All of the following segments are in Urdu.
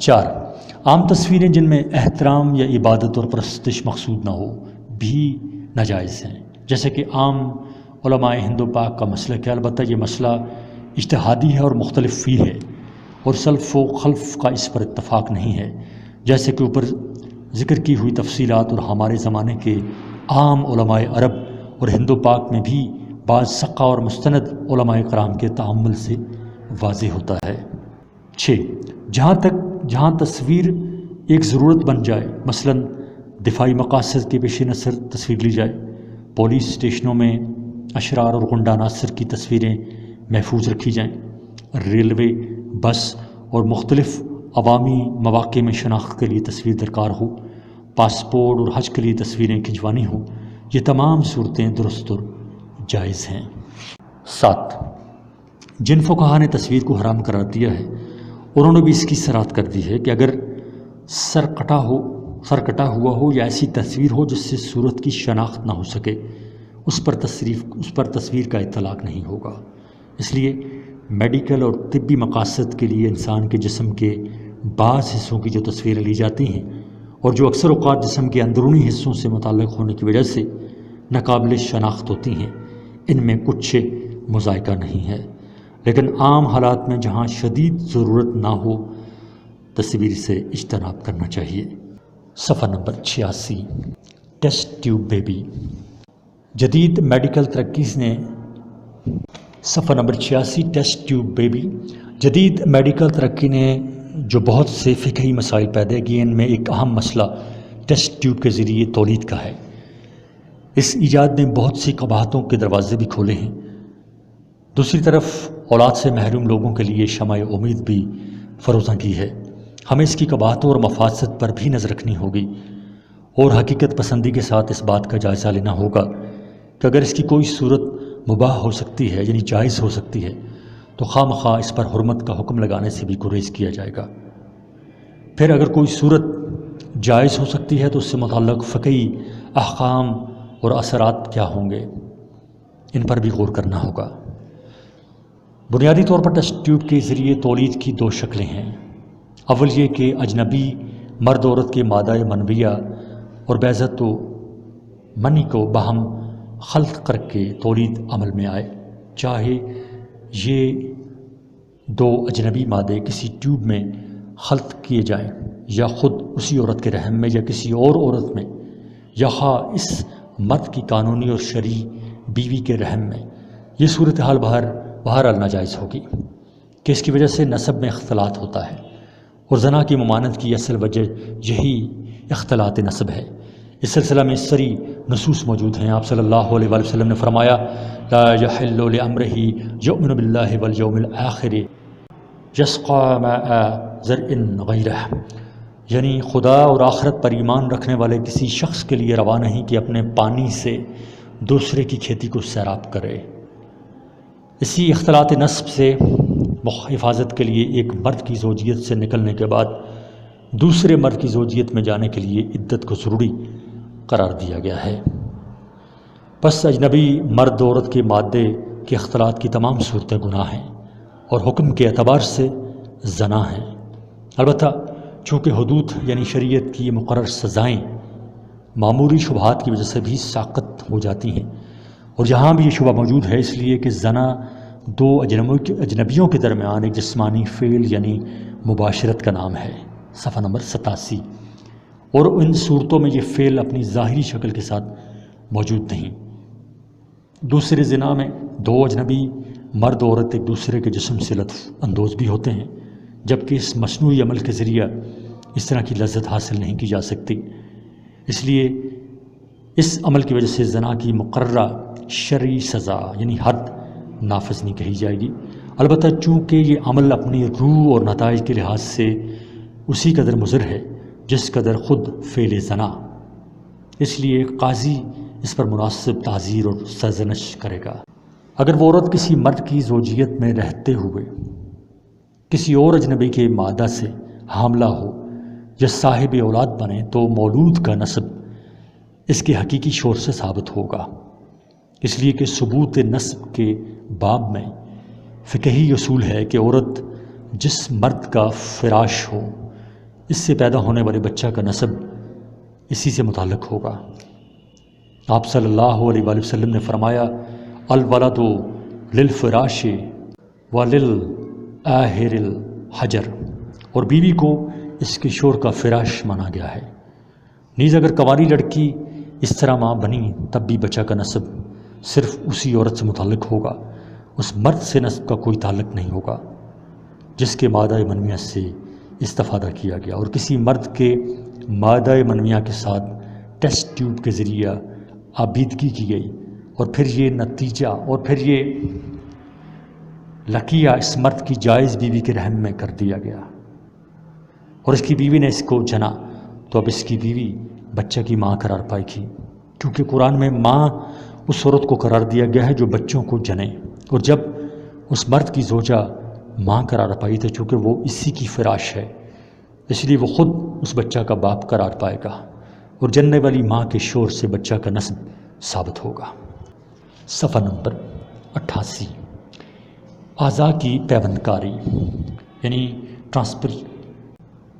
4. عام تصویریں جن میں احترام یا عبادت اور پرستش مقصود نہ ہو بھی ناجائز ہیں، جیسے کہ عام علماء ہند و پاک کا مسلک ہے۔ البتہ یہ مسئلہ اجتہادی ہے اور مختلف فی ہے، اور سلف و خلف کا اس پر اتفاق نہیں ہے، جیسے کہ اوپر ذکر کی ہوئی تفصیلات، اور ہمارے زمانے کے عام علماء عرب اور ہند و پاک میں بھی بعض ثقہ اور مستند علماء کرام کے تعامل سے واضح ہوتا ہے۔ 6. جہاں تصویر ایک ضرورت بن جائے، مثلا دفاعی مقاصد کے پیش نظر تصویر لی جائے، پولیس اسٹیشنوں میں اشرار اور غنڈہ عناصر کی تصویریں محفوظ رکھی جائیں، ریلوے، بس اور مختلف عوامی مواقع میں شناخت کے لیے تصویر درکار ہو، پاسپورٹ اور حج کے لیے تصویریں کھنچوانی ہوں، یہ تمام صورتیں درست اور جائز ہیں۔ 7. جن فقہا نے تصویر کو حرام قرار دیا ہے، انہوں نے بھی اس کی صراحت کر دی ہے کہ اگر سر کٹا ہوا ہو یا ایسی تصویر ہو جس سے صورت کی شناخت نہ ہو سکے، اس پر تصویر کا اطلاق نہیں ہوگا۔ اس لیے میڈیکل اور طبی مقاصد کے لیے انسان کے جسم کے بعض حصوں کی جو تصویریں لی جاتی ہیں اور جو اکثر اوقات جسم کے اندرونی حصوں سے متعلق ہونے کی وجہ سے ناقابل شناخت ہوتی ہیں، ان میں کچھ مذائقہ نہیں ہے، لیکن عام حالات میں جہاں شدید ضرورت نہ ہو تصویر سے اجتناب کرنا چاہیے۔ صفحہ نمبر 86. Test tube baby. جدید میڈیکل ترقی نے صفحہ نمبر 86 ٹیسٹ ٹیوب بیبی۔ جدید میڈیکل ترقی نے جو بہت سے فقہی مسائل پیدا کیے، ان میں ایک اہم مسئلہ ٹیسٹ ٹیوب کے ذریعے تولید کا ہے۔ اس ایجاد نے بہت سی قباحتوں کے دروازے بھی کھولے ہیں۔ دوسری طرف اولاد سے محروم لوگوں کے لیے شمع امید بھی فروزاں کی ہے۔ ہمیں اس کی قباحتوں اور مفاسد پر بھی نظر رکھنی ہوگی، اور حقیقت پسندی کے ساتھ اس بات کا جائزہ لینا ہوگا کہ اگر اس کی کوئی صورت مباح ہو سکتی ہے، یعنی جائز ہو سکتی ہے، تو خواہ مخواہ اس پر حرمت کا حکم لگانے سے بھی گریز کیا جائے گا۔ پھر اگر کوئی صورت جائز ہو سکتی ہے تو اس سے متعلق فقہی احکام اور اثرات کیا ہوں گے، ان پر بھی غور کرنا ہوگا۔ بنیادی طور پر ٹیسٹ ٹیوب کے ذریعے تولید کی 2 شکلیں ہیں۔ اول یہ کہ اجنبی مرد عورت کے مادہ منویہ اور بعضت و منی کو باہم خلط کر کے تولید عمل میں آئے، چاہے یہ 2 اجنبی مادے کسی ٹیوب میں خلط کیے جائیں یا خود اسی عورت کے رحم میں یا کسی اور عورت میں، یا خواہ اس مرد کی قانونی اور شرعی بیوی کے رحم میں۔ یہ صورتحال بہرحال ناجائز ہوگی کہ اس کی وجہ سے نسب میں اختلاط ہوتا ہے، اور زنا کی ممانعت کی اصل وجہ یہی اختلاط نسب ہے۔ اس سلسلہ میں صریح نصوص موجود ہیں۔ آپ صلی اللہ علیہ وآلہ وسلم نے فرمایا، لا یحل لامرہ یؤمن باللہ والیوم الآخر یسقی ماء زرع غیرہ، یعنی خدا اور آخرت پر ایمان رکھنے والے کسی شخص کے لیے روا نہیں کہ اپنے پانی سے دوسرے کی کھیتی کو سیراب کرے۔ اسی اختلاط نسب سے حفاظت کے لیے ایک مرد کی زوجیت سے نکلنے کے بعد دوسرے مرد کی زوجیت میں جانے کے لیے عدت کو ضروری قرار دیا گیا ہے۔ پس اجنبی مرد عورت کے مادے کے اختلاط کی تمام صورتیں گناہ ہیں اور حکم کے اعتبار سے زنا ہیں۔ البتہ چونکہ حدود یعنی شریعت کی مقرر سزائیں معمولی شبہات کی وجہ سے بھی ساقط ہو جاتی ہیں، اور یہاں بھی یہ شبہ موجود ہے، اس لیے کہ زنا 2 اجنبیوں کے درمیان ایک جسمانی فعل یعنی مباشرت کا نام ہے۔ صفحہ نمبر 87۔ اور ان صورتوں میں یہ فعل اپنی ظاہری شکل کے ساتھ موجود نہیں۔ دوسرے زنا میں 2 اجنبی مرد عورت ایک دوسرے کے جسم سے لطف اندوز بھی ہوتے ہیں، جبکہ اس مصنوعی عمل کے ذریعہ اس طرح کی لذت حاصل نہیں کی جا سکتی۔ اس لیے اس عمل کی وجہ سے زنا کی مقررہ شرعی سزا یعنی حد نافذ نہیں کہی جائے گی۔ البتہ چونکہ یہ عمل اپنی روح اور نتائج کے لحاظ سے اسی قدر مضر ہے جس قدر خود فعل زنا، اس لیے قاضی اس پر مناسب تعزیر اور سرزنش کرے گا۔ اگر وہ عورت کسی مرد کی زوجیت میں رہتے ہوئے کسی اور اجنبی کے مادہ سے حاملہ ہو یا صاحب اولاد بنے تو مولود کا نسب اس کے حقیقی شور سے ثابت ہوگا، اس لیے کہ ثبوت نسب کے باب میں فقہی اصول ہے کہ عورت جس مرد کا فراش ہو اس سے پیدا ہونے والے بچہ کا نسب اسی سے متعلق ہوگا۔ آپ صلی اللہ علیہ وآلہ وسلم نے فرمایا الولد للفراش وللآہر الحجر، اور بیوی کو اس کے شوہر کا فراش مانا گیا ہے۔ نیز اگر کنواری لڑکی اس طرح ماں بنی تب بھی بچہ کا نسب صرف اسی عورت سے متعلق ہوگا، اس مرد سے نسب کا کوئی تعلق نہیں ہوگا جس کے مادہ منویہ سے استفادہ کیا گیا، اور کسی مرد کے مادہ منویہ کے ساتھ ٹیسٹ ٹیوب کے ذریعہ آبیدگی کی گئی، اور پھر یہ نتیجہ اور پھر یہ لقیہ اس مرد کی جائز بیوی کے رحم میں کر دیا گیا، اور اس کی بیوی نے اس کو جنا، تو اب اس کی بیوی بچہ کی ماں قرار پائے گی، کیونکہ قرآن میں ماں اس عورت کو قرار دیا گیا ہے جو بچوں کو جنے، اور جب اس مرد کی زوجہ ماں قرار پائی تو چونکہ وہ اسی کی فراش ہے، اس لیے وہ خود اس بچہ کا باپ قرار پائے گا، اور جننے والی ماں کے شوہر سے بچہ کا نسب ثابت ہوگا۔ صفحہ نمبر 88، اعضاء کی پیوند کاری یعنی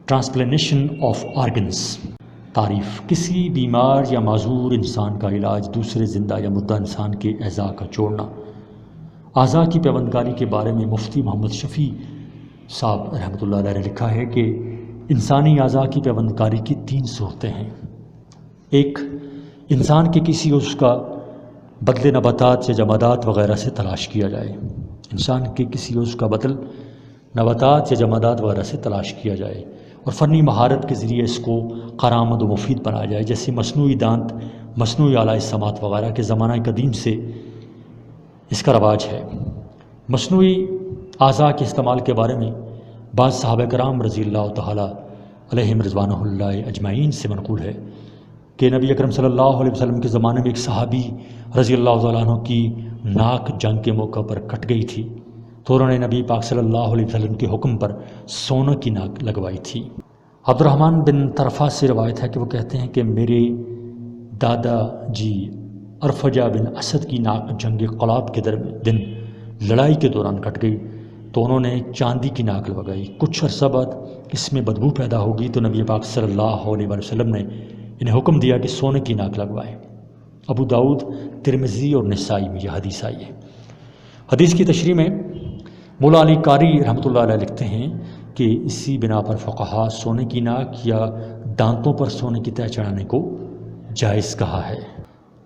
ٹرانسپلانٹیشن آف آرگنز۔ تعریف: کسی بیمار یا معذور انسان کا علاج دوسرے زندہ یا مردہ انسان کے اعضاء کا جوڑنا۔ اعضاء کی پیوند کاری کے بارے میں مفتی محمد شفیع صاحب رحمۃ اللہ علیہ نے لکھا ہے کہ انسانی اعضاء کی پیوند کاری کی 3 صورتیں ہیں۔ ایک، انسان کے کسی عضو کا بدل نباتات یا جمادات وغیرہ سے تلاش کیا جائے، انسان کے کسی عضو کا بدل نباتات یا جمادات وغیرہ سے تلاش کیا جائے اور فنی مہارت کے ذریعے اس کو کارآمد و مفید بنایا جائے، جیسے مصنوعی دانت، مصنوعی آلہ سماعت وغیرہ کے زمانہ قدیم سے اس کا رواج ہے۔ مصنوعی اعضاء کے استعمال کے بارے میں بعض صحابہ کرام رضی اللہ تعالیٰ علیہم رضوان اللہ اجمعین سے منقول ہے کہ نبی اکرم صلی اللہ علیہ وسلم کے زمانے میں ایک صحابی رضی اللہ تعالیٰ عنہ کی ناک جنگ کے موقع پر کٹ گئی تھی، تو انہوں نے نبی پاک صلی اللہ علیہ وسلم کے حکم پر سونے کی ناک لگوائی تھی۔ عبد الرحمن بن طرفہ سے روایت ہے کہ وہ کہتے ہیں کہ میرے دادا جی ارفجہ بن اسد کی ناک جنگ قلاب کے دن لڑائی کے دوران کٹ گئی، تو انہوں نے چاندی کی ناک لگائی۔ کچھ عرصہ بعد اس میں بدبو پیدا ہوگی تو نبی پاک صلی اللہ علیہ وسلم نے انہیں حکم دیا کہ سونے کی ناک لگوائیں۔ ابو داؤد، ترمذی اور نسائی میں یہ حدیث آئی ہے۔ حدیث کی تشریح میں مولا علی قاری رحمۃ اللہ علیہ لکھتے ہیں کہ اسی بنا پر فقہا سونے کی ناک یا دانتوں پر سونے کی تہ چڑھانے کو جائز کہا ہے۔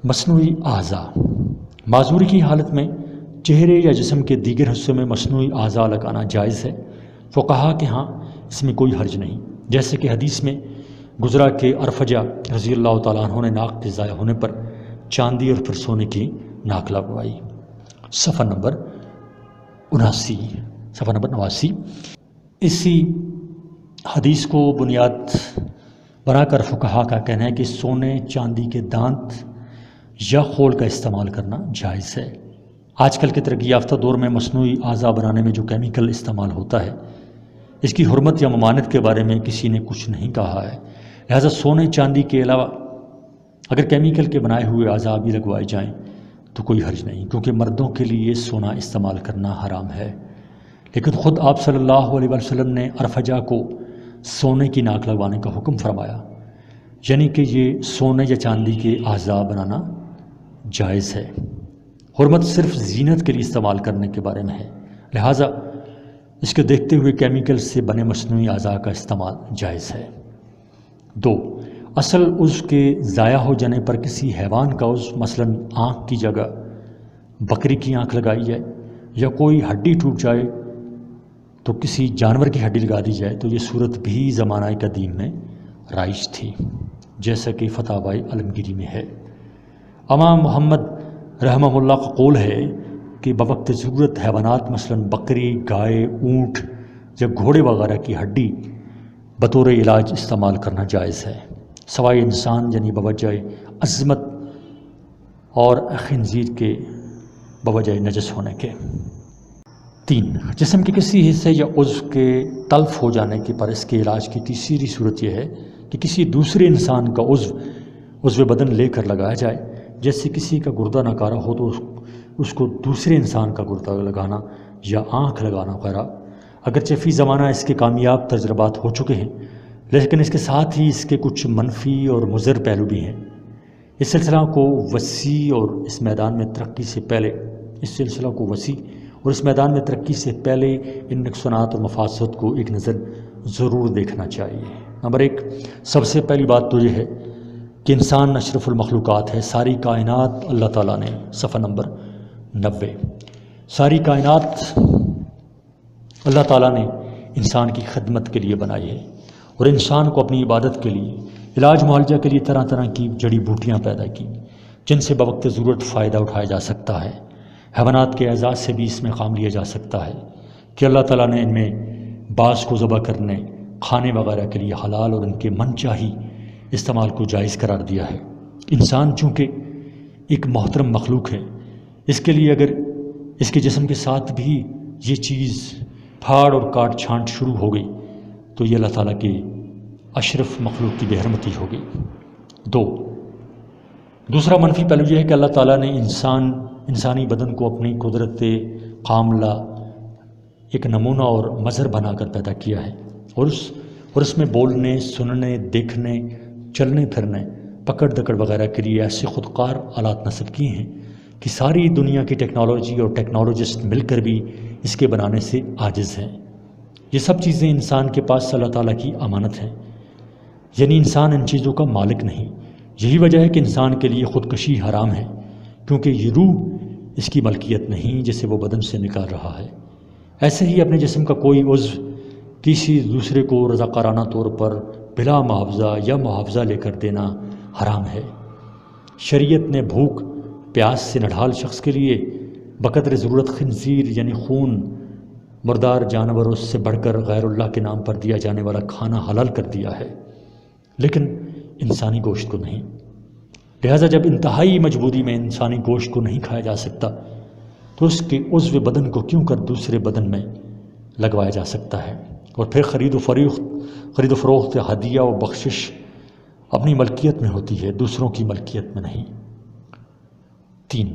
مصنوعی اعضاء: معذوری کی حالت میں چہرے یا جسم کے دیگر حصوں میں مصنوعی اعضاء لگانا جائز ہے۔ فقہا کے ہاں اس میں کوئی حرج نہیں، جیسے کہ حدیث میں گزرا کہ ارفجہ رضی اللہ تعالیٰ عنہ نے ناک کے ضائع ہونے پر چاندی اور پھر سونے کی ناک لگوائی۔ صفحہ نمبر 89۔ اسی حدیث کو بنیاد بنا کر فقہا کا کہنا ہے کہ سونے چاندی کے دانت یا خول کا استعمال کرنا جائز ہے۔ آج کل کے ترقی یافتہ دور میں مصنوعی اعضاء بنانے میں جو کیمیکل استعمال ہوتا ہے، اس کی حرمت یا ممانعت کے بارے میں کسی نے کچھ نہیں کہا ہے، لہذا سونے چاندی کے علاوہ اگر کیمیکل کے بنائے ہوئے اعضاء بھی لگوائے جائیں تو کوئی حرج نہیں، کیونکہ مردوں کے لیے سونا استعمال کرنا حرام ہے۔ لیکن خود آپ صلی اللہ علیہ وسلم نے ارفجہ کو سونے کی ناک لگوانے کا حکم فرمایا، یعنی کہ یہ سونے یا چاندی کے اعضاء بنانا جائز ہے۔ حرمت صرف زینت کے لیے استعمال کرنے کے بارے میں ہے، لہٰذا اس کو دیکھتے ہوئے کیمیکل سے بنے مصنوعی اعضاء کا استعمال جائز ہے۔ 2، اصل عضو کے ضائع ہو جانے پر کسی حیوان کا عضو مثلاً آنکھ کی جگہ بکری کی آنکھ لگائی جائے، یا کوئی ہڈی ٹوٹ جائے تو کسی جانور کی ہڈی لگا دی جائے، تو یہ صورت بھی زمانہ قدیم میں رائج تھی، جیسا کہ فتاوی عالمگیری میں ہے۔ امام محمد رحمہ اللہ کا قول ہے کہ بوقت ضرورت حیوانات مثلاً بکری، گائے، اونٹ یا گھوڑے وغیرہ کی ہڈی بطور علاج استعمال کرنا جائز ہے، سوائے انسان یعنی بوجہ عظمت اور خنزیر کے بوجہ نجس ہونے کے۔ 3، جسم کے کسی حصے یا عضو کے تلف ہو جانے کے پر اس کے علاج کی تیسری صورت یہ ہے کہ کسی دوسرے انسان کا عضو بدن لے کر لگایا جائے، جیسے کسی کا گردہ ناکارہ ہو تو اس کو دوسرے انسان کا گردہ لگانا یا آنکھ لگانا وغیرہ، اگرچہ فی زمانہ اس کے کامیاب تجربات ہو چکے ہیں، لیکن اس کے ساتھ ہی اس کے کچھ منفی اور مضر پہلو بھی ہیں۔ اس سلسلہ کو وسیع اور اس میدان میں ترقی سے پہلے ان نقصانات اور مفاسد کو ایک نظر ضرور دیکھنا چاہیے۔ نمبر 1، سب سے پہلی بات تو یہ ہے کہ انسان اشرف المخلوقات ہے۔ ساری کائنات اللہ تعالیٰ نے، صفحہ نمبر 90، ساری کائنات اللہ تعالیٰ نے انسان کی خدمت کے لیے بنائی ہے، اور انسان کو اپنی عبادت کے لیے، علاج معالجہ کے لیے طرح طرح کی جڑی بوٹیاں پیدا کی، جن سے بوقت ضرورت فائدہ اٹھایا جا سکتا ہے۔ حیوانات کے اعزاز سے بھی اس میں کام لیا جا سکتا ہے کہ اللہ تعالیٰ نے ان میں بعض کو ذبح کرنے، کھانے وغیرہ کے لیے حلال اور ان کے من چاہی استعمال کو جائز قرار دیا ہے۔ انسان چونکہ ایک محترم مخلوق ہے، اس کے لیے اگر اس کے جسم کے ساتھ بھی یہ چیز پھاڑ اور کاٹ چھانٹ شروع ہو گئی تو یہ اللہ تعالیٰ کے اشرف مخلوق کی بے حرمتی ہوگی۔ دوسرا منفی پہلو یہ ہے کہ اللہ تعالیٰ نے انسانی بدن کو اپنی قدرت کاملہ ایک نمونہ اور مظہر بنا کر پیدا کیا ہے، اور اس میں بولنے، سننے، دیکھنے، چلنے پھرنے، پکڑ دکڑ وغیرہ کے لیے ایسے خودکار آلات نصب کیے ہیں کہ ساری دنیا کی ٹیکنالوجی اور ٹیکنالوجسٹ مل کر بھی اس کے بنانے سے عاجز ہیں۔ یہ سب چیزیں انسان کے پاس اللہ تعالیٰ کی امانت ہیں، یعنی انسان ان چیزوں کا مالک نہیں۔ یہی وجہ ہے کہ انسان کے لیے خودکشی حرام ہے، کیونکہ یہ روح اس کی ملکیت نہیں جسے وہ بدن سے نکال رہا ہے۔ ایسے ہی اپنے جسم کا کوئی عضو کسی دوسرے کو رضاکارانہ طور پر بلا معاوضہ یا معاوضہ لے کر دینا حرام ہے۔ شریعت نے بھوک پیاس سے نڈھال شخص کے لیے بقدر ضرورت خنزیر یعنی خون مردار جانوروں سے بڑھ کر غیر اللہ کے نام پر دیا جانے والا کھانا حلال کر دیا ہے، لیکن انسانی گوشت کو نہیں۔ لہٰذا جب انتہائی مجبوری میں انسانی گوشت کو نہیں کھایا جا سکتا تو اس کے عضو بدن کو کیوں کر دوسرے بدن میں لگوایا جا سکتا ہے؟ اور پھر خرید و فروخت، ہدیہ و بخشش اپنی ملکیت میں ہوتی ہے، دوسروں کی ملکیت میں نہیں۔ 3،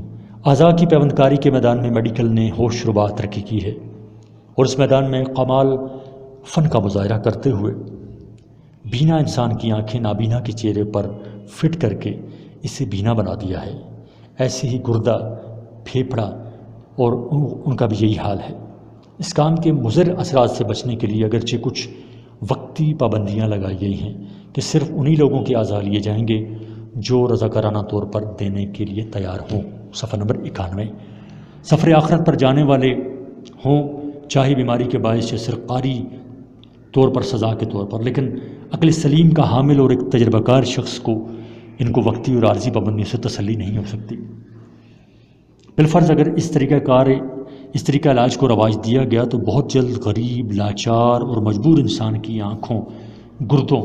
اعضاء کی پیوند کاری کے میدان میں میڈیکل نے ہوش ربا ترقی کی ہے، اور اس میدان میں کمال فن کا مظاہرہ کرتے ہوئے بینا انسان کی آنکھیں نابینا کے چہرے پر فٹ کر کے اسے بینا بنا دیا ہے۔ ایسے ہی گردہ، پھیپھڑا اور ان کا بھی یہی حال ہے۔ اس کام کے مضر اثرات سے بچنے کے لیے اگرچہ کچھ وقتی پابندیاں لگائی گئی ہیں کہ صرف انہی لوگوں کے اعضاء لیے جائیں گے جو رضاکارانہ طور پر دینے کے لیے تیار ہوں، صفحہ نمبر 91۔ سفر آخرت پر جانے والے ہوں، چاہے بیماری کے باعث یا سرکاری طور پر سزا کے طور پر، لیکن عقل سلیم کا حامل اور ایک تجربہ کار شخص کو ان کو وقتی اور عارضی پابندیوں سے تسلی نہیں ہو سکتی۔ بالفرض اگر اس طریقہ علاج کو رواج دیا گیا تو بہت جلد غریب، لاچار اور مجبور انسان کی آنکھوں، گردوں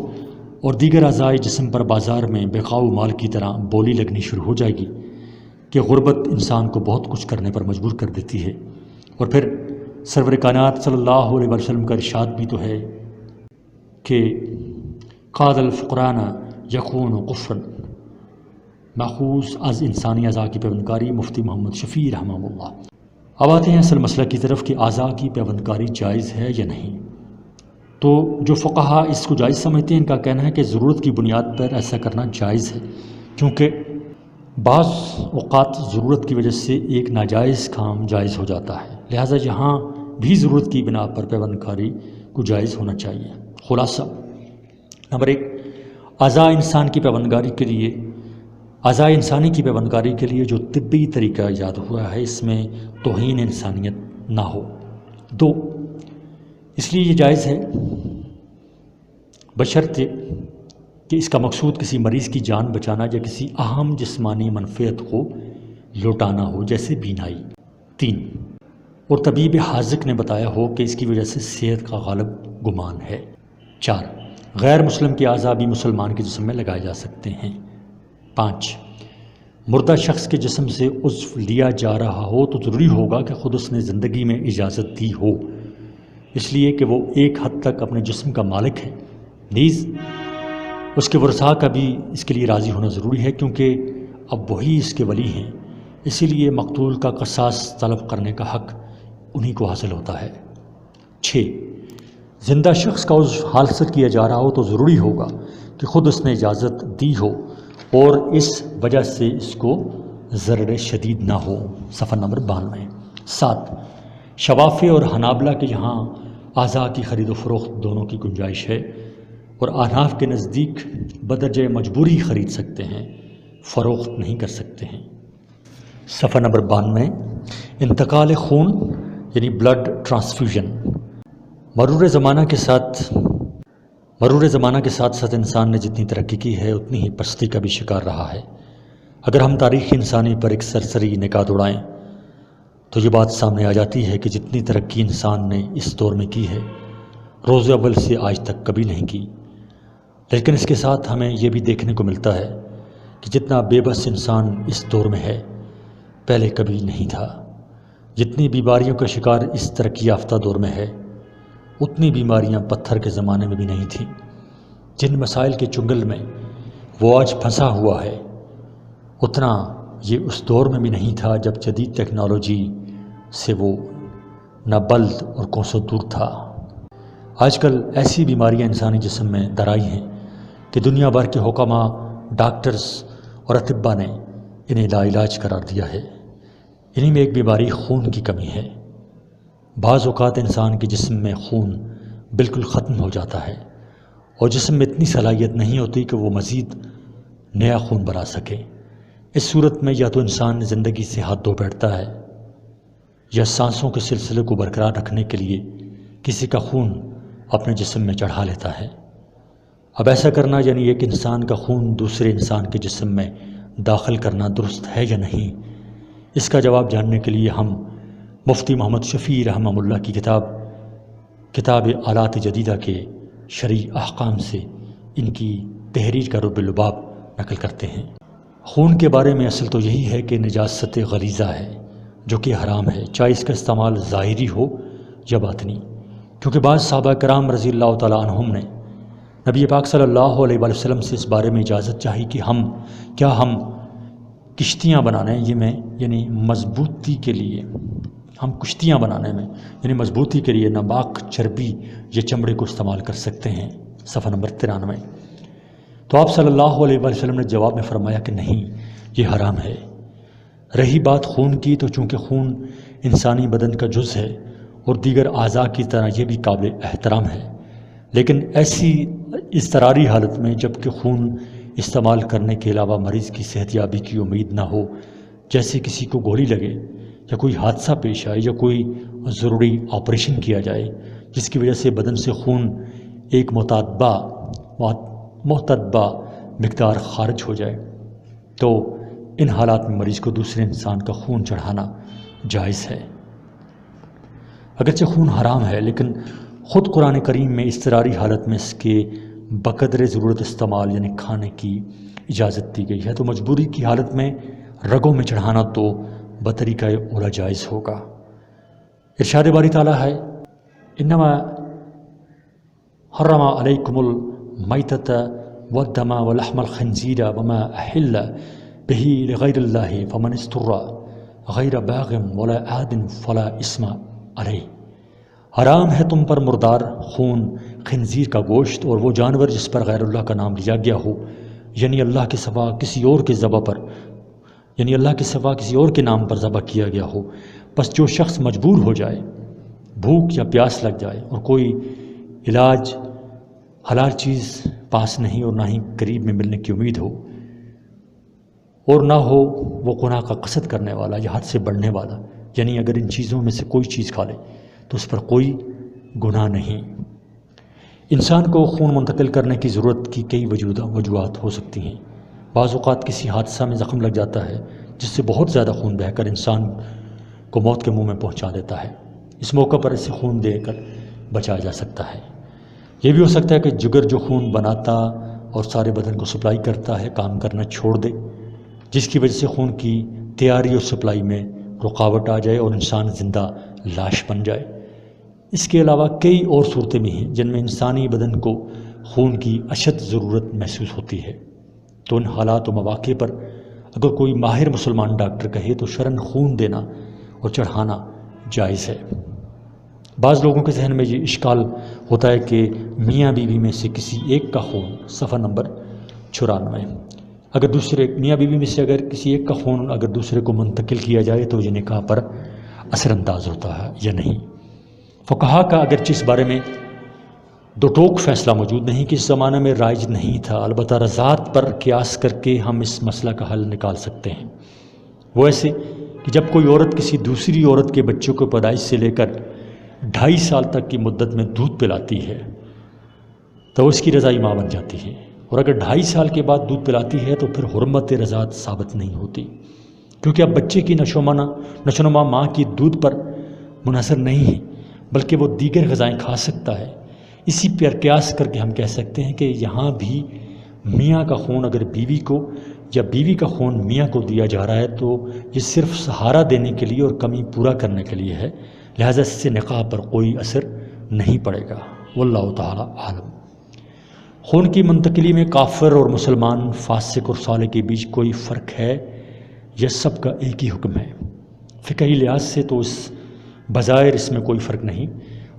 اور دیگر اعضائے جسم پر بازار میں بےقاؤ مال کی طرح بولی لگنی شروع ہو جائے گی کہ غربت انسان کو بہت کچھ کرنے پر مجبور کر دیتی ہے۔ اور پھر سرور کائنات صلی اللہ علیہ وسلم کا ارشاد بھی تو ہے کہ قاد الفقران یکون قفرا، ماخوذ از انسانی اعضاء کی پیوندکاری، مفتی محمد شفیع رحمہ اللہ۔ اب آتے ہیں اصل مسئلہ کی طرف کہ اعضاء کی پیوندکاری جائز ہے یا نہیں۔ تو جو فقہا اس کو جائز سمجھتے ہیں، ان کا کہنا ہے کہ ضرورت کی بنیاد پر ایسا کرنا جائز ہے، کیونکہ بعض اوقات ضرورت کی وجہ سے ایک ناجائز کام جائز ہو جاتا ہے، لہٰذا یہاں بھی ضرورت کی بنا پر پیوندکاری کو جائز ہونا چاہیے۔ خلاصہ نمبر 1، اعضاء انسانی کی پیوندکاری کے لیے جو طبی طریقہ ایجاد ہوا ہے اس میں توہین انسانیت نہ ہو۔ 2، اس لیے یہ جائز ہے بشرطے کہ اس کا مقصود کسی مریض کی جان بچانا یا کسی اہم جسمانی منفعت کو لوٹانا ہو، جیسے بینائی۔ 3، اور طبیب حاذق نے بتایا ہو کہ اس کی وجہ سے صحت کا غالب گمان ہے۔ 4، غیر مسلم کے اعضاء بھی مسلمان کے جسم میں لگائے جا سکتے ہیں۔ 5، مردہ شخص کے جسم سے عضو لیا جا رہا ہو تو ضروری ہوگا کہ خود اس نے زندگی میں اجازت دی ہو، اس لیے کہ وہ ایک حد تک اپنے جسم کا مالک ہے، نیز اس کے ورثاء کا بھی اس کے لیے راضی ہونا ضروری ہے، کیونکہ اب وہی اس کے ولی ہیں، اسی لیے مقتول کا قصاص طلب کرنے کا حق انہی کو حاصل ہوتا ہے۔ 6، زندہ شخص کا عضو حاصل کیا جا رہا ہو تو ضروری ہوگا کہ خود اس نے اجازت دی ہو اور اس وجہ سے اس کو ضرر شدید نہ ہو۔ صفحہ نمبر 92۔ 7، شوافی اور حنابلہ کے یہاں اعضاء کی خرید و فروخت دونوں کی گنجائش ہے، اور احناف کے نزدیک بدرجہ مجبوری خرید سکتے ہیں، فروخت نہیں کر سکتے ہیں۔ صفحہ نمبر 92۔ انتقال خون یعنی بلڈ ٹرانسفیوژن۔ مرور زمانہ کے ساتھ ساتھ انسان نے جتنی ترقی کی ہے اتنی ہی پستی کا بھی شکار رہا ہے۔ اگر ہم تاریخ انسانی پر ایک سرسری نگاہ دوڑائیں تو یہ بات سامنے آ جاتی ہے کہ جتنی ترقی انسان نے اس دور میں کی ہے روز اول سے آج تک کبھی نہیں کی، لیکن اس کے ساتھ ہمیں یہ بھی دیکھنے کو ملتا ہے کہ جتنا بے بس انسان اس دور میں ہے پہلے کبھی نہیں تھا۔ جتنی بیماریوں کا شکار اس ترقی یافتہ دور میں ہے اتنی بیماریاں پتھر کے زمانے میں بھی نہیں تھیں۔ جن مسائل کے چنگل میں وہ آج پھنسا ہوا ہے اتنا یہ اس دور میں بھی نہیں تھا جب جدید ٹیکنالوجی سے وہ نہ بلد اور کوسوں دور تھا۔ آج کل ایسی بیماریاں انسانی جسم میں درائی ہیں کہ دنیا بھر کے حکماء، ڈاکٹرز اور اطباء نے انہیں لا علاج قرار دیا ہے۔ انہی میں ایک بیماری خون کی کمی ہے۔ بعض اوقات انسان کے جسم میں خون بالکل ختم ہو جاتا ہے اور جسم میں اتنی صلاحیت نہیں ہوتی کہ وہ مزید نیا خون بنا سکے۔ اس صورت میں یا تو انسان زندگی سے ہاتھ دھو بیٹھتا ہے یا سانسوں کے سلسلے کو برقرار رکھنے کے لیے کسی کا خون اپنے جسم میں چڑھا لیتا ہے۔ اب ایسا کرنا یعنی ایک انسان کا خون دوسرے انسان کے جسم میں داخل کرنا درست ہے یا نہیں، اس کا جواب جاننے کے لیے ہم مفتی محمد شفیع رحمہ اللہ کی کتاب آلات جدیدہ کے شرعی احکام سے ان کی تحریر کا رب لباب نقل کرتے ہیں۔ خون کے بارے میں اصل تو یہی ہے کہ نجاست غلیظہ ہے جو کہ حرام ہے، چاہے اس کا استعمال ظاہری ہو یا باطنی، کیونکہ بعض صحابہ کرام رضی اللہ تعالیٰ عنہم نے نبی پاک صلی اللہ علیہ وآلہ وسلم سے اس بارے میں اجازت چاہی کہ ہم کشتیاں بنانے یعنی مضبوطی کے لیے مضبوطی کے لیے نباک چربی یا چمڑے کو استعمال کر سکتے ہیں۔ صفحہ نمبر 93۔ تو آپ صلی اللہ علیہ وآلہ وسلم نے جواب میں فرمایا کہ نہیں، یہ حرام ہے۔ رہی بات خون کی، تو چونکہ خون انسانی بدن کا جز ہے اور دیگر اعضاء کی طرح یہ بھی قابل احترام ہے، لیکن ایسی اضطراری حالت میں جب کہ خون استعمال کرنے کے علاوہ مریض کی صحت یابی کی امید نہ ہو، جیسے کسی کو گولی لگے یا کوئی حادثہ پیش آئے یا کوئی ضروری آپریشن کیا جائے جس کی وجہ سے بدن سے خون ایک محتدبہ مقدار خارج ہو جائے، تو ان حالات میں مریض کو دوسرے انسان کا خون چڑھانا جائز ہے۔ اگرچہ خون حرام ہے لیکن خود قرآن کریم میں اضطراری حالت میں اس کے بقدر ضرورت استعمال یعنی کھانے کی اجازت دی گئی ہے، تو مجبوری کی حالت میں رگوں میں چڑھانا تو بطریقہ اولا جائز ہوگا۔ ارشاد باری تعالیٰ ہے، انما حرم علیکم المیتۃ والدم ولحم الخنزیر وما احل به لغیر اللہ فمن اضطر غیر باغ ولا عاد فلا اثم علیہ۔ حرام ہے تم پر مردار، خون، خنزیر کا گوشت اور وہ جانور جس پر غیر اللہ کا نام لیا گیا ہو، یعنی اللہ کے سوا کسی اور کے نام پر ذبح کیا گیا ہو۔ بس جو شخص مجبور ہو جائے، بھوک یا پیاس لگ جائے اور کوئی علاج حلال چیز پاس نہیں اور نہ ہی قریب میں ملنے کی امید ہو اور نہ ہو وہ گناہ کا قصد کرنے والا یا حد سے بڑھنے والا، یعنی اگر ان چیزوں میں سے کوئی چیز کھا لے تو اس پر کوئی گناہ نہیں۔ انسان کو خون منتقل کرنے کی ضرورت کی کئی وجوہات ہو سکتی ہیں۔ بعض اوقات کسی حادثہ میں زخم لگ جاتا ہے جس سے بہت زیادہ خون بہہ کر انسان کو موت کے منہ میں پہنچا دیتا ہے، اس موقع پر اسے خون دے کر بچایا جا سکتا ہے۔ یہ بھی ہو سکتا ہے کہ جگر جو خون بناتا اور سارے بدن کو سپلائی کرتا ہے کام کرنا چھوڑ دے، جس کی وجہ سے خون کی تیاری اور سپلائی میں رکاوٹ آ جائے اور انسان زندہ لاش بن جائے۔ اس کے علاوہ کئی اور صورتیں بھی ہیں جن میں انسانی بدن کو خون کی اشد ضرورت محسوس ہوتی ہے، تو ان حالات و مواقع پر اگر کوئی ماہر مسلمان ڈاکٹر کہے تو شرعاً خون دینا اور چڑھانا جائز ہے۔ بعض لوگوں کے ذہن میں یہ اشکال ہوتا ہے کہ میاں بیوی میں سے کسی ایک کا خون، صفحہ نمبر 94، اگر دوسرے میاں بیوی میں سے اگر کسی ایک کا خون اگر دوسرے کو منتقل کیا جائے تو یہ نکاح پر اثر انداز ہوتا ہے یا نہیں۔ فقہا کا اگرچہ اس بارے میں دو ٹوک فیصلہ موجود نہیں کہ اس زمانہ میں رائج نہیں تھا، البتہ رضاعت پر قیاس کر کے ہم اس مسئلہ کا حل نکال سکتے ہیں۔ وہ ایسے کہ جب کوئی عورت کسی دوسری عورت کے بچوں کو پیدائش سے لے کر 2.5 سال تک کی مدت میں دودھ پلاتی ہے تو اس کی رضائی ماں بن جاتی ہے، اور اگر 2.5 سال کے بعد دودھ پلاتی ہے تو پھر حرمت رضاعت ثابت نہیں ہوتی، کیونکہ اب بچے کی نشوونما ماں کی دودھ پر منحصر نہیں ہے، بلکہ وہ دیگر غذائیں کھا سکتا ہے۔ اسی پر قیاس کر کے ہم کہہ سکتے ہیں کہ یہاں بھی میاں کا خون اگر بیوی کو یا بیوی کا خون میاں کو دیا جا رہا ہے تو یہ صرف سہارا دینے کے لیے اور کمی پورا کرنے کے لیے ہے، لہذا اس سے نکاح پر کوئی اثر نہیں پڑے گا۔ واللہ تعالی عالم۔ خون کی منتقلی میں کافر اور مسلمان، فاسق اور صالح کے بیچ کوئی فرق ہے یا سب کا ایک ہی حکم ہے؟ فقہی لحاظ سے تو بظاہر اس میں کوئی فرق نہیں،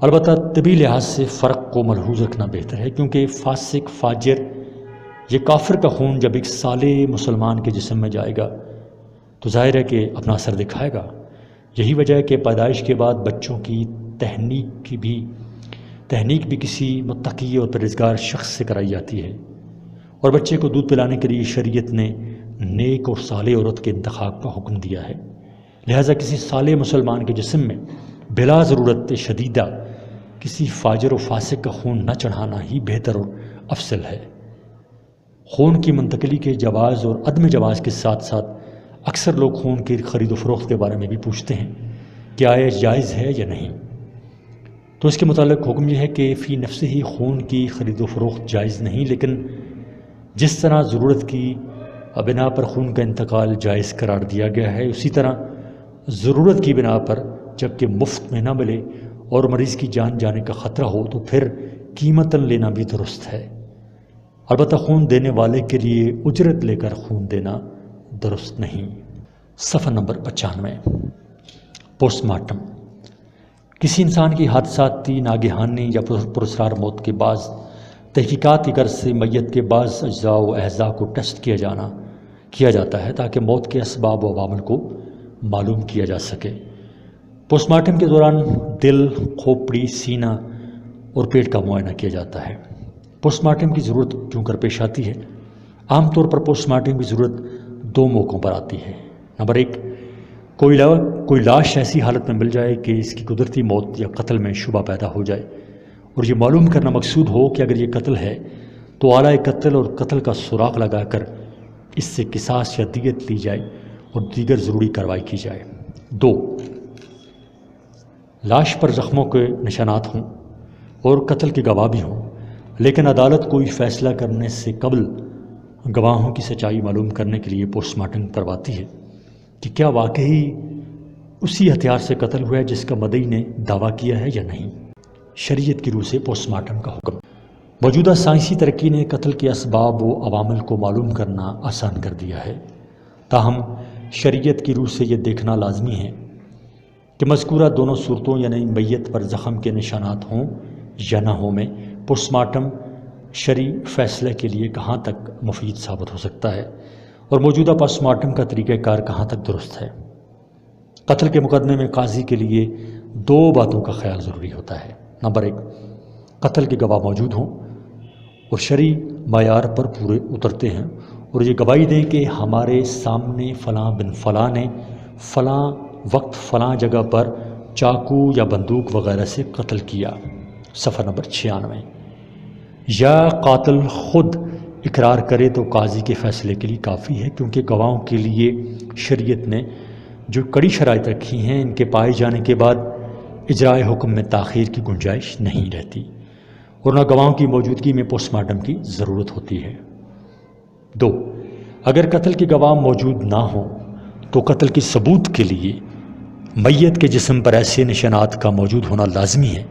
البتہ طبی لحاظ سے فرق کو ملحوظ رکھنا بہتر ہے، کیونکہ فاسق، فاجر یہ کافر کا خون جب ایک صالح مسلمان کے جسم میں جائے گا تو ظاہر ہے کہ اپنا اثر دکھائے گا۔ یہی وجہ ہے کہ پیدائش کے بعد بچوں کی تحنیک بھی کسی متقی اور پرہیزگار شخص سے کرائی جاتی ہے، اور بچے کو دودھ پلانے کے لیے شریعت نے نیک اور صالح عورت کے انتخاب کا حکم دیا ہے، لہٰذا کسی صالح مسلمان کے جسم میں بلا ضرورت شدیدہ کسی فاجر و فاسق کا خون نہ چڑھانا ہی بہتر اور افضل ہے۔ خون کی منتقلی کے جواز اور عدم جواز کے ساتھ ساتھ اکثر لوگ خون کی خرید و فروخت کے بارے میں بھی پوچھتے ہیں کہ آیا جائز ہے یا نہیں۔ تو اس کے متعلق حکم یہ ہے کہ فی نفس ہی خون کی خرید و فروخت جائز نہیں، لیکن جس طرح ضرورت کی بنا پر خون کا انتقال جائز قرار دیا گیا ہے، اسی طرح ضرورت کی بنا پر جبکہ مفت میں نہ ملے اور مریض کی جان جانے کا خطرہ ہو تو پھر قیمتاً لینا بھی درست ہے، البتہ خون دینے والے کے لیے اجرت لے کر خون دینا درست نہیں۔ صفحہ نمبر 95۔ Post mortem. کسی انسان کی حادثاتی، ناگہانی یا پراسرار موت کے بعض تحقیقات کی غرض سے میت کے بعض اجزاء و اعضاء کو ٹیسٹ کیا جاتا ہے تاکہ موت کے اسباب و عوامل کو معلوم کیا جا سکے۔ پوسٹ مارٹم کے دوران دل، کھوپڑی، سینہ اور پیٹ کا معائنہ کیا جاتا ہے۔ پوسٹ مارٹم کی ضرورت کیوں کر پیش آتی ہے؟ عام طور پر پوسٹ مارٹم کی ضرورت 2 موقعوں پر آتی ہے۔ نمبر 1، کوئی لاش ایسی حالت میں مل جائے کہ اس کی قدرتی موت یا قتل میں شبہ پیدا ہو جائے اور یہ معلوم کرنا مقصود ہو کہ اگر یہ قتل ہے تو اعلیٰ قتل اور قتل کا سراغ لگا کر اس سے قصاص یا دیت لی جائے اور دیگر ضروری کارروائی کی جائے۔ 2، لاش پر زخموں کے نشانات ہوں اور قتل کے گواہ بھی ہوں، لیکن عدالت کوئی فیصلہ کرنے سے قبل گواہوں کی سچائی معلوم کرنے کے لیے پوسٹ مارٹم کرواتی ہے کہ کیا واقعی اسی ہتھیار سے قتل ہوا ہے جس کا مدعی نے دعویٰ کیا ہے یا نہیں۔ شریعت کی روح سے پوسٹ مارٹم کا حکم۔ موجودہ سائنسی ترقی نے قتل کے اسباب و عوامل کو معلوم کرنا آسان کر دیا ہے، تاہم شریعت کی روح سے یہ دیکھنا لازمی ہے کہ مذکورہ دونوں صورتوں یعنی میت پر زخم کے نشانات ہوں یا نہ ہوں میں پوسٹ مارٹم شرعی فیصلے کے لیے کہاں تک مفید ثابت ہو سکتا ہے اور موجودہ پوسٹ مارٹم کا طریقہ کار کہاں تک درست ہے۔ قتل کے مقدمے میں قاضی کے لیے 2 باتوں کا خیال ضروری ہوتا ہے۔ نمبر 1، قتل کے گواہ موجود ہوں اور شرعی معیار پر پورے اترتے ہیں اور یہ گواہی دیں کہ ہمارے سامنے فلاں بن فلاں نے فلاں وقت فلاں جگہ پر چاقو یا بندوق وغیرہ سے قتل کیا۔ صفحہ نمبر 96۔ یا قاتل خود اقرار کرے تو قاضی کے فیصلے کے لیے کافی ہے، کیونکہ گواہوں کے لیے شریعت نے جو کڑی شرائط رکھی ہیں ان کے پائے جانے کے بعد اجرائے حکم میں تاخیر کی گنجائش نہیں رہتی اور نہ گواہوں کی موجودگی میں پوسٹ مارٹم کی ضرورت ہوتی ہے۔ 2، اگر قتل کے گواہ موجود نہ ہوں تو قتل کے ثبوت کے لیے میت کے جسم پر ایسے نشانات کا موجود ہونا لازمی ہے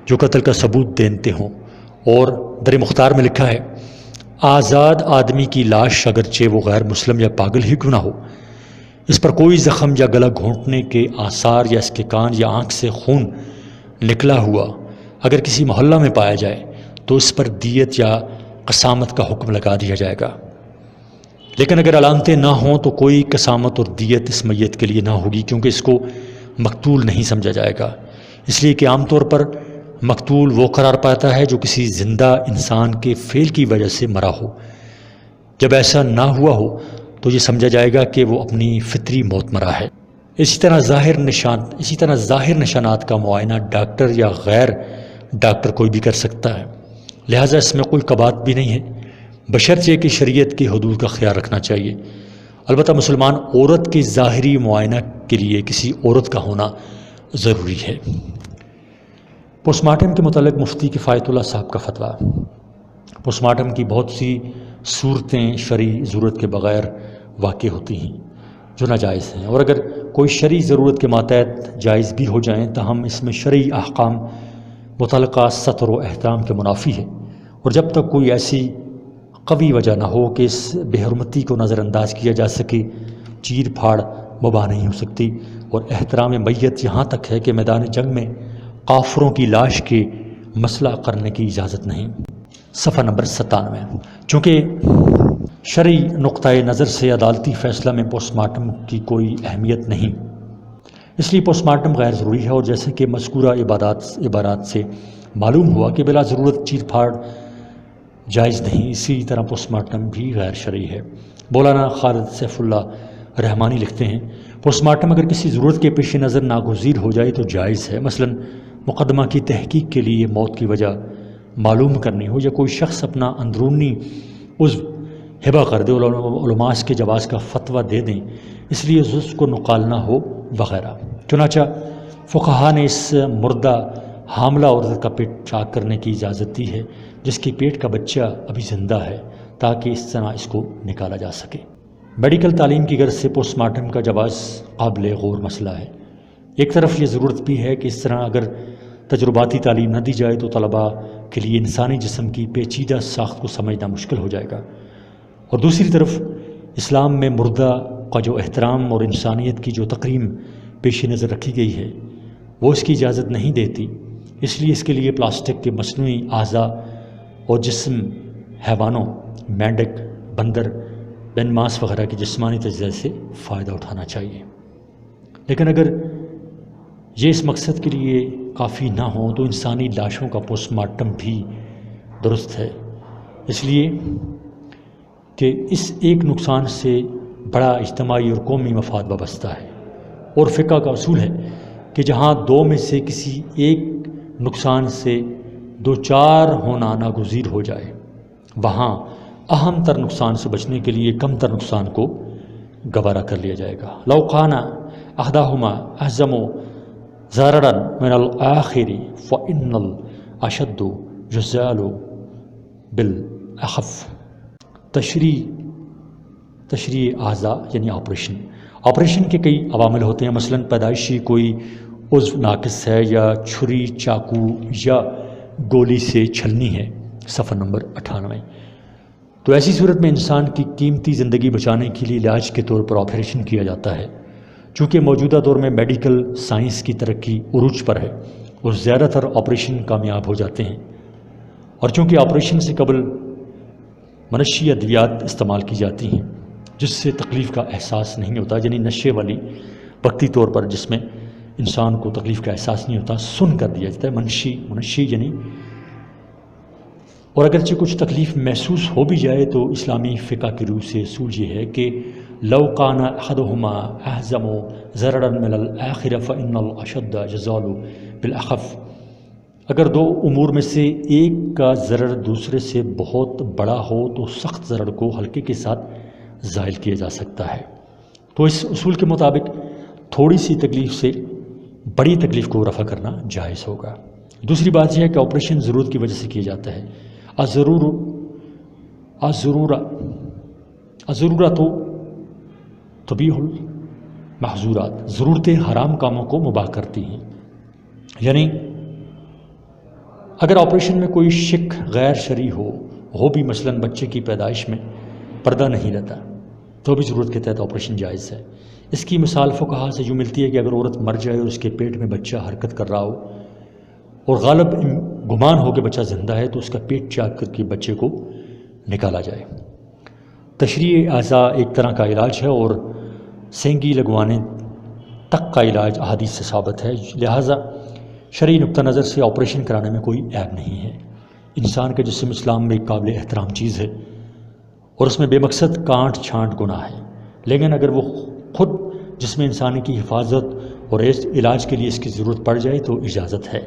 جو قتل کا ثبوت دیتے ہوں، اور در مختار میں لکھا ہے آزاد آدمی کی لاش اگرچہ وہ غیر مسلم یا پاگل ہی کیوں نہ ہو، اس پر کوئی زخم یا گلا گھونٹنے کے آثار یا اس کے کان یا آنکھ سے خون نکلا ہوا اگر کسی محلہ میں پایا جائے تو اس پر دیت یا قسامت کا حکم لگا دیا جائے گا، لیکن اگر علامتیں نہ ہوں تو کوئی قسامت اور دیت اس میت کے لیے نہ ہوگی، کیونکہ اس کو مقتول نہیں سمجھا جائے گا، اس لیے کہ عام طور پر مقتول وہ قرار پاتا ہے جو کسی زندہ انسان کے فعل کی وجہ سے مرا ہو۔ جب ایسا نہ ہوا ہو تو یہ سمجھا جائے گا کہ وہ اپنی فطری موت مرا ہے۔ اسی طرح ظاہر نشانات کا معائنہ ڈاکٹر یا غیر ڈاکٹر کوئی بھی کر سکتا ہے، لہٰذا اس میں کوئی کباط بھی نہیں ہے، بشرطیہ کہ شریعت کی حدود کا خیال رکھنا چاہیے۔ البتہ مسلمان عورت کے ظاہری معائنہ کے لیے کسی عورت کا ہونا ضروری ہے۔ پوسٹ مارٹم کے متعلق مفتی کفایت اللہ صاحب کا فتویٰ۔ پوسٹ مارٹم کی بہت سی صورتیں شرعی ضرورت کے بغیر واقع ہوتی ہیں جو ناجائز ہیں، اور اگر کوئی شرعی ضرورت کے ماتحت جائز بھی ہو جائیں تاہم اس میں شرعی احکام متعلقہ ستر و احترام کے منافی ہے، اور جب تک کوئی ایسی قوی وجہ نہ ہو کہ اس بے حرمتی کو نظر انداز کیا جا سکے، چیر پھاڑ مباح نہیں ہو سکتی، اور احترام میت یہاں تک ہے کہ میدان جنگ میں کافروں کی لاش کے مسئلہ کرنے کی اجازت نہیں۔ صفحہ نمبر 97۔ چونکہ شرعی نقطۂ نظر سے عدالتی فیصلہ میں پوسٹ مارٹم کی کوئی اہمیت نہیں، اس لیے پوسٹ مارٹم غیر ضروری ہے، اور جیسے کہ مذکورہ عبارات سے معلوم ہوا کہ بلا ضرورت چیر پھاڑ جائز نہیں، اسی طرح پوسٹ مارٹم بھی غیر شرعی ہے۔ مولانا خالد سیف اللہ رحمانی لکھتے ہیں، پوسٹ مارٹم اگر کسی ضرورت کے پیش نظر ناگزیر ہو جائے تو جائز ہے، مثلا مقدمہ کی تحقیق کے لیے موت کی وجہ معلوم کرنی ہو، یا کوئی شخص اپنا اندرونی عضو ہبہ کر دے، علماء اس کے جواز کا فتویٰ دے دیں اس لیے اس کو نکالنا ہو وغیرہ۔ چنانچہ فقہا نے اس مردہ حاملہ عورت کا پیٹ چاک کرنے کی اجازت دی ہے جس کے پیٹ کا بچہ ابھی زندہ ہے، تاکہ اس طرح اس کو نکالا جا سکے۔ میڈیکل تعلیم کی غرض سے پوسٹ مارٹم کا جواز قابل غور مسئلہ ہے۔ ایک طرف یہ ضرورت بھی ہے کہ اس طرح اگر تجرباتی تعلیم نہ دی جائے تو طلباء کے لیے انسانی جسم کی پیچیدہ ساخت کو سمجھنا مشکل ہو جائے گا، اور دوسری طرف اسلام میں مردہ کا جو احترام اور انسانیت کی جو تقریم پیش نظر رکھی گئی ہے وہ اس کی اجازت نہیں دیتی، اس لیے اس کے لیے پلاسٹک کے مصنوعی اعضاء اور جسم حیوانوں، مینڈک، بندر، بین ماس وغیرہ کے جسمانی تجزیے سے فائدہ اٹھانا چاہیے۔ لیکن اگر یہ اس مقصد کے لیے کافی نہ ہو تو انسانی لاشوں کا پوسٹ مارٹم بھی درست ہے، اس لیے کہ اس ایک نقصان سے بڑا اجتماعی اور قومی مفاد وابستہ ہے، اور فقہ کا اصول ہے کہ جہاں دو میں سے کسی ایک نقصان سے دو چار ہونا ناگزیر ہو جائے وہاں اہم تر نقصان سے بچنے کے لیے کم تر نقصان کو گوارا کر لیا جائے گا۔ لو کان احدہما اعظم ضررا من الآخر فإن الأشد يزال بالأخف۔ تشریح اعضاء یعنی آپریشن کے کئی عوامل ہوتے ہیں، مثلا پیدائشی کوئی عضو ناقص ہے، یا چھری، چاقو یا گولی سے چھلنی ہے۔ صفحہ نمبر 98۔ تو ایسی صورت میں انسان کی قیمتی زندگی بچانے کے لیے علاج کے طور پر آپریشن کیا جاتا ہے۔ چونکہ موجودہ دور میں میڈیکل سائنس کی ترقی عروج پر ہے اور زیادہ تر آپریشن کامیاب ہو جاتے ہیں، اور چونکہ آپریشن سے قبل منشی ادویات استعمال کی جاتی ہیں جس سے تکلیف کا احساس نہیں ہوتا، یعنی نشے والی وقتی طور پر جس میں انسان کو تکلیف کا احساس نہیں ہوتا، سن کر دیا جاتا ہے، منشی یعنی، اور اگرچہ کچھ تکلیف محسوس ہو بھی جائے تو اسلامی فقہ کی روح سے اصول یہ ہے کہ لو کان احدہما اعظم ضررا من الآخر فإن الأشد يزال بالأخف۔ اگر دو امور میں سے ایک کا ضرر دوسرے سے بہت بڑا ہو تو سخت ضرر کو ہلکے کے ساتھ زائل کیا جا سکتا ہے۔ تو اس اصول کے مطابق تھوڑی سی تکلیف سے بڑی تکلیف کو رفع کرنا جائز ہوگا۔ دوسری بات یہ ہے کہ آپریشن ضرورت کی وجہ سے کیا جاتا ہے۔ الضرورات تبیح المحظورات، ضرورتیں حرام کاموں کو مباح کرتی ہیں، یعنی اگر آپریشن میں کوئی شک غیر شرعی ہو بھی، مثلا بچے کی پیدائش میں پردہ نہیں رہتا تو بھی ضرورت کے تحت آپریشن جائز ہے۔ اس کی مثال فقہا سے یوں ملتی ہے کہ اگر عورت مر جائے اور اس کے پیٹ میں بچہ حرکت کر رہا ہو اور غالب گمان ہو کہ بچہ زندہ ہے تو اس کا پیٹ چاک کر کے بچے کو نکالا جائے۔ تشریح اعضاء ایک طرح کا علاج ہے اور سینگی لگوانے تک کا علاج احادیث سے ثابت ہے، لہٰذا شرعی نقطہ نظر سے آپریشن کرانے میں کوئی عیب نہیں ہے۔ انسان کا جسم اسلام میں ایک قابل احترام چیز ہے اور اس میں بے مقصد کانٹ چھانٹ گناہ ہے، لیکن اگر وہ خود جسم انسانی کی حفاظت اور علاج کے لیے اس کی ضرورت پڑ جائے تو اجازت ہے۔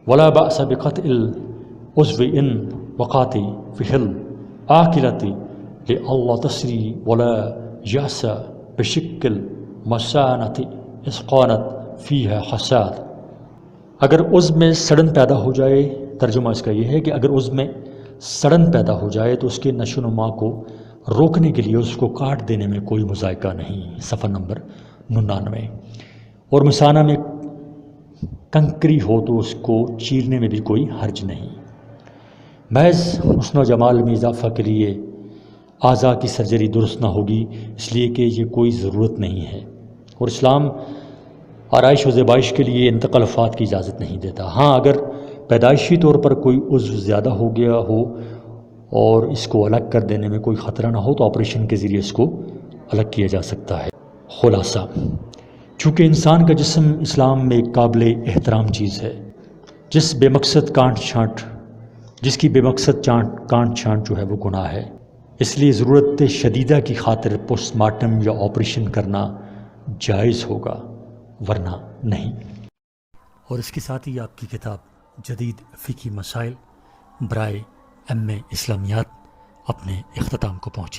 ولا بأس بقطع العضو ان وقعت فی العاقلۃ لئلا تسری ولا یأس بشکل مسانۃ اذ قانت فیہا حساد۔ اگر عضو میں سڑن پیدا ہو جائے، ترجمہ اس کا یہ ہے کہ اگر عضو میں سڑن پیدا ہو جائے تو اس کے نشو و نما کو روکنے کے لیے اس کو کاٹ دینے میں کوئی مذائقہ نہیں، صفحہ نمبر 99۔ اور مثانہ میں کنکری ہو تو اس کو چیرنے میں بھی کوئی حرج نہیں۔ محض حسن و جمال میں اضافہ کے لیے اعضاء کی سرجری درست نہ ہوگی، اس لیے کہ یہ کوئی ضرورت نہیں ہے، اور اسلام آرائش و زیبائش کے لیے ان تکلفات کی اجازت نہیں دیتا۔ ہاں اگر پیدائشی طور پر کوئی عضو زیادہ ہو گیا ہو اور اس کو الگ کر دینے میں کوئی خطرہ نہ ہو تو آپریشن کے ذریعے اس کو الگ کیا جا سکتا ہے۔ خلاصہ، چونکہ انسان کا جسم اسلام میں ایک قابل احترام چیز ہے، جس کی بے مقصد کانٹ چھانٹ جو ہے وہ گناہ ہے، اس لیے ضرورت شدیدہ کی خاطر پوسٹ مارٹم یا آپریشن کرنا جائز ہوگا، ورنہ نہیں۔ اور اس کے ساتھ ہی آپ کی کتاب جدید فقہی مسائل برائے ایم اے اسلامیات اپنے اختتام کو پہنچی۔